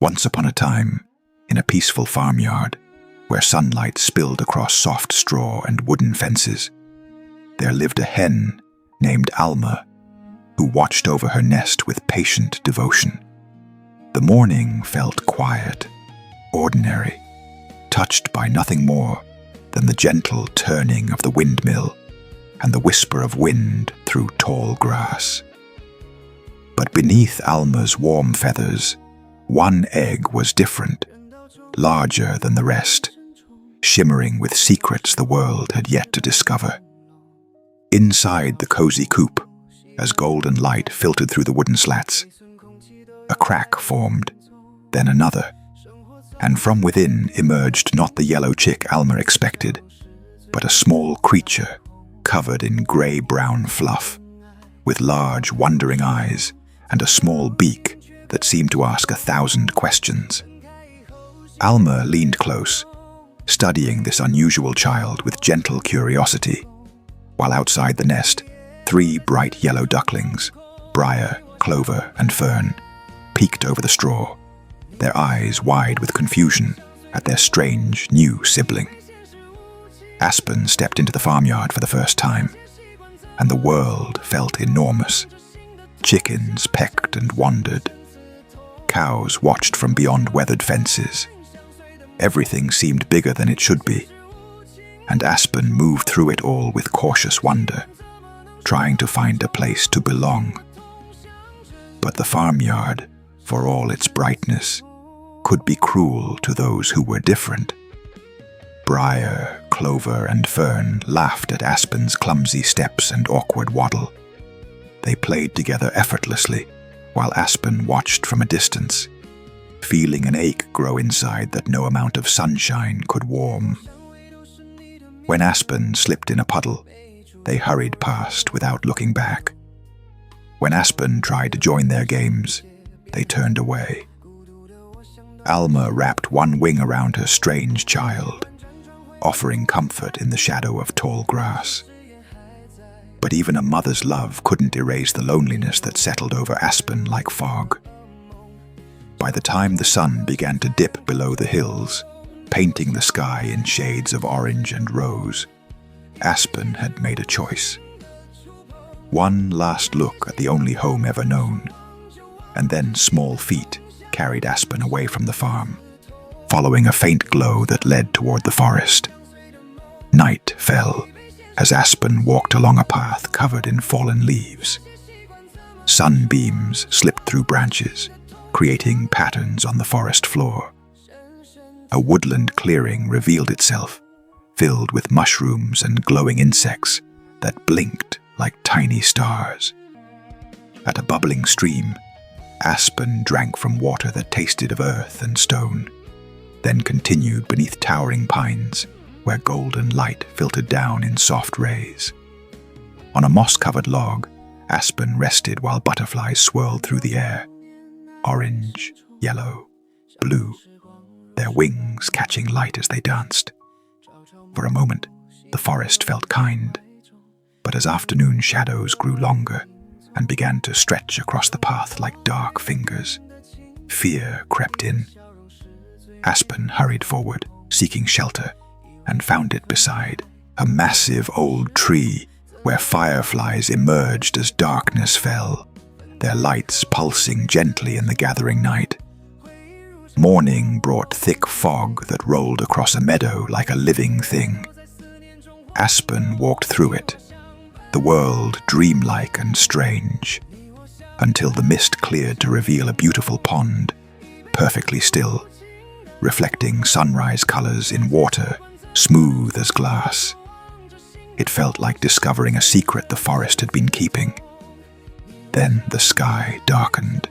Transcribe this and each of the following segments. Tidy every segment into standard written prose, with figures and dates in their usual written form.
Once upon a time, in a peaceful farmyard, where sunlight spilled across soft straw and wooden fences, there lived a hen named Alma, who watched over her nest with patient devotion. The morning felt quiet, ordinary, touched by nothing more than the gentle turning of the windmill and the whisper of wind through tall grass. But beneath Alma's warm feathers, one egg was different, larger than the rest, shimmering with secrets the world had yet to discover. Inside the cozy coop, as golden light filtered through the wooden slats, a crack formed, then another, and from within emerged not the yellow chick Alma expected, but a small creature covered in grey-brown fluff, with large, wondering eyes and a small beak that seemed to ask 1,000 questions. Alma leaned close, studying this unusual child with gentle curiosity, while outside the nest, 3 bright yellow ducklings, Briar, Clover, and Fern, peeked over the straw, their eyes wide with confusion at their strange, new sibling. Aspen stepped into the farmyard for the first time, and the world felt enormous. Chickens pecked and wandered. Cows watched from beyond weathered fences. Everything seemed bigger than it should be, and Aspen moved through it all with cautious wonder, trying to find a place to belong. But the farmyard, for all its brightness, could be cruel to those who were different. Briar, Clover, and Fern laughed at Aspen's clumsy steps and awkward waddle. They played together effortlessly, while Aspen watched from a distance, feeling an ache grow inside that no amount of sunshine could warm. When Aspen slipped in a puddle, they hurried past without looking back. When Aspen tried to join their games, they turned away. Alma wrapped one wing around her strange child, offering comfort in the shadow of tall grass. But even a mother's love couldn't erase the loneliness that settled over Aspen like fog. By the time the sun began to dip below the hills, painting the sky in shades of orange and rose, Aspen had made a choice. One last look at the only home ever known, and then small feet carried Aspen away from the farm, following a faint glow that led toward the forest. Night fell as Aspen walked along a path covered in fallen leaves. Sunbeams slipped through branches, creating patterns on the forest floor. A woodland clearing revealed itself, filled with mushrooms and glowing insects that blinked like tiny stars. At a bubbling stream, Aspen drank from water that tasted of earth and stone, then continued beneath towering pines, where golden light filtered down in soft rays. On a moss-covered log, Aspen rested while butterflies swirled through the air, orange, yellow, blue, their wings catching light as they danced. For a moment, the forest felt kind, but as afternoon shadows grew longer and began to stretch across the path like dark fingers, fear crept in. Aspen hurried forward, seeking shelter, and found it beside a massive old tree where fireflies emerged as darkness fell, their lights pulsing gently in the gathering night. Morning brought thick fog that rolled across a meadow like a living thing. Aspen walked through it, the world dreamlike and strange, until the mist cleared to reveal a beautiful pond, perfectly still, reflecting sunrise colors in water, smooth as glass. It felt like discovering a secret the forest had been keeping. Then the sky darkened.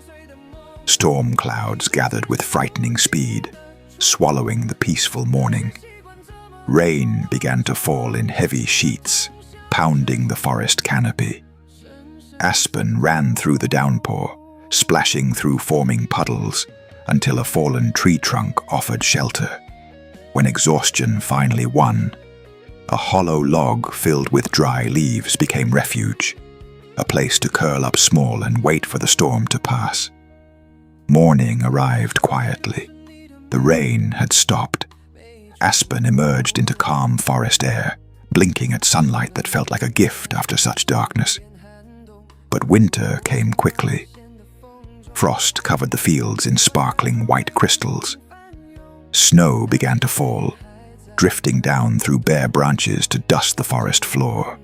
Storm clouds gathered with frightening speed, swallowing the peaceful morning. Rain began to fall in heavy sheets, pounding the forest canopy. Aspen ran through the downpour, splashing through forming puddles, until a fallen tree trunk offered shelter. When exhaustion finally won, a hollow log filled with dry leaves became refuge, a place to curl up small and wait for the storm to pass. Morning arrived quietly. The rain had stopped. Aspen emerged into calm forest air, blinking at sunlight that felt like a gift after such darkness. But winter came quickly. Frost covered the fields in sparkling white crystals. Snow began to fall, drifting down through bare branches to dust the forest floor.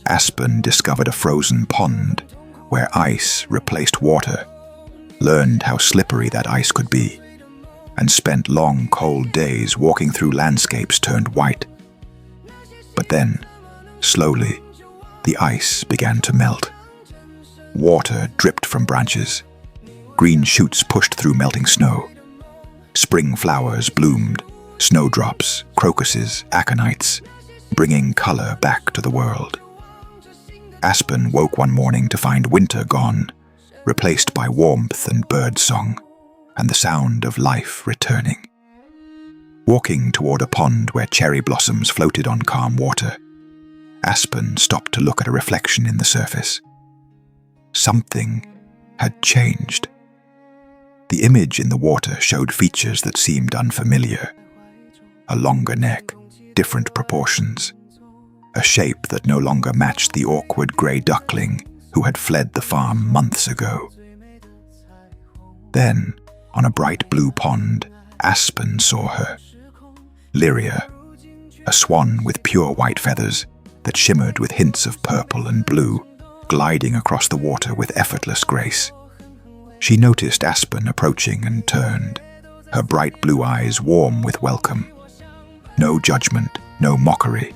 Aspen discovered a frozen pond where ice replaced water, learned how slippery that ice could be, and spent long, cold days walking through landscapes turned white. But then, slowly, the ice began to melt. Water dripped from branches. Green shoots pushed through melting snow. Spring flowers bloomed, snowdrops, crocuses, aconites, bringing color back to the world. Aspen woke one morning to find winter gone, replaced by warmth and birdsong, and the sound of life returning. Walking toward a pond where cherry blossoms floated on calm water, Aspen stopped to look at a reflection in the surface. Something had changed. The image in the water showed features that seemed unfamiliar. A longer neck, different proportions, a shape that no longer matched the awkward grey duckling who had fled the farm months ago. Then, on a bright blue pond, Aspen saw her. Lyria, a swan with pure white feathers that shimmered with hints of purple and blue, gliding across the water with effortless grace. She noticed Aspen approaching and turned, her bright blue eyes warm with welcome. No judgment, no mockery,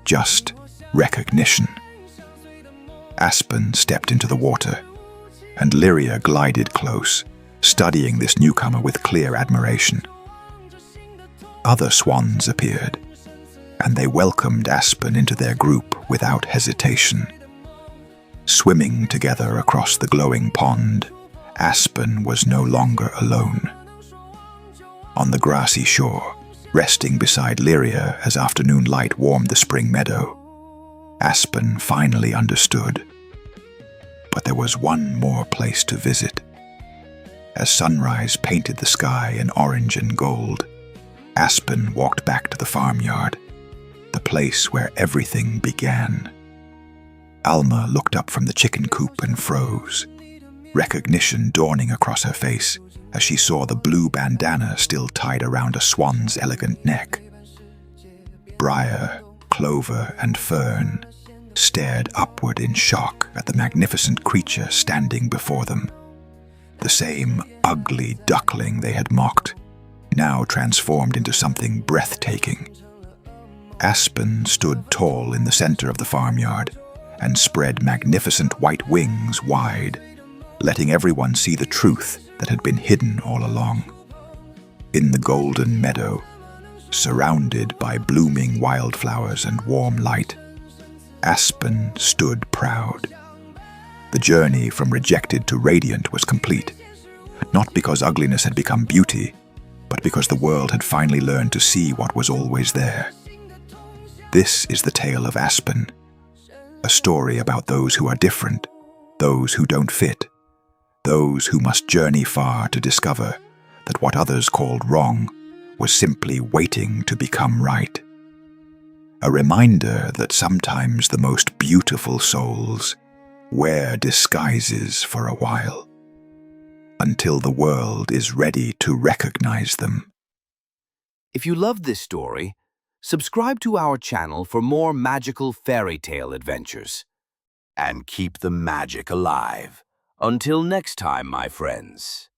just recognition. Aspen stepped into the water, and Lyria glided close, studying this newcomer with clear admiration. Other swans appeared, and they welcomed Aspen into their group without hesitation. Swimming together across the glowing pond, Aspen was no longer alone. On the grassy shore, resting beside Lyria as afternoon light warmed the spring meadow, Aspen finally understood. But there was one more place to visit. As sunrise painted the sky in orange and gold, Aspen walked back to the farmyard, the place where everything began. Alma looked up from the chicken coop and froze, recognition dawning across her face as she saw the blue bandana still tied around a swan's elegant neck. Briar, clover, and fern stared upward in shock at the magnificent creature standing before them. The same ugly duckling they had mocked, now transformed into something breathtaking. Aspen stood tall in the center of the farmyard and spread magnificent white wings wide, letting everyone see the truth that had been hidden all along. In the golden meadow, surrounded by blooming wildflowers and warm light, Aspen stood proud. The journey from rejected to radiant was complete, not because ugliness had become beauty, but because the world had finally learned to see what was always there. This is the tale of Aspen, a story about those who are different, those who don't fit, those who must journey far to discover that what others called wrong was simply waiting to become right. A reminder that sometimes the most beautiful souls wear disguises for a while, until the world is ready to recognize them. If you loved this story, subscribe to our channel for more magical fairy tale adventures. And keep the magic alive. Until next time, my friends.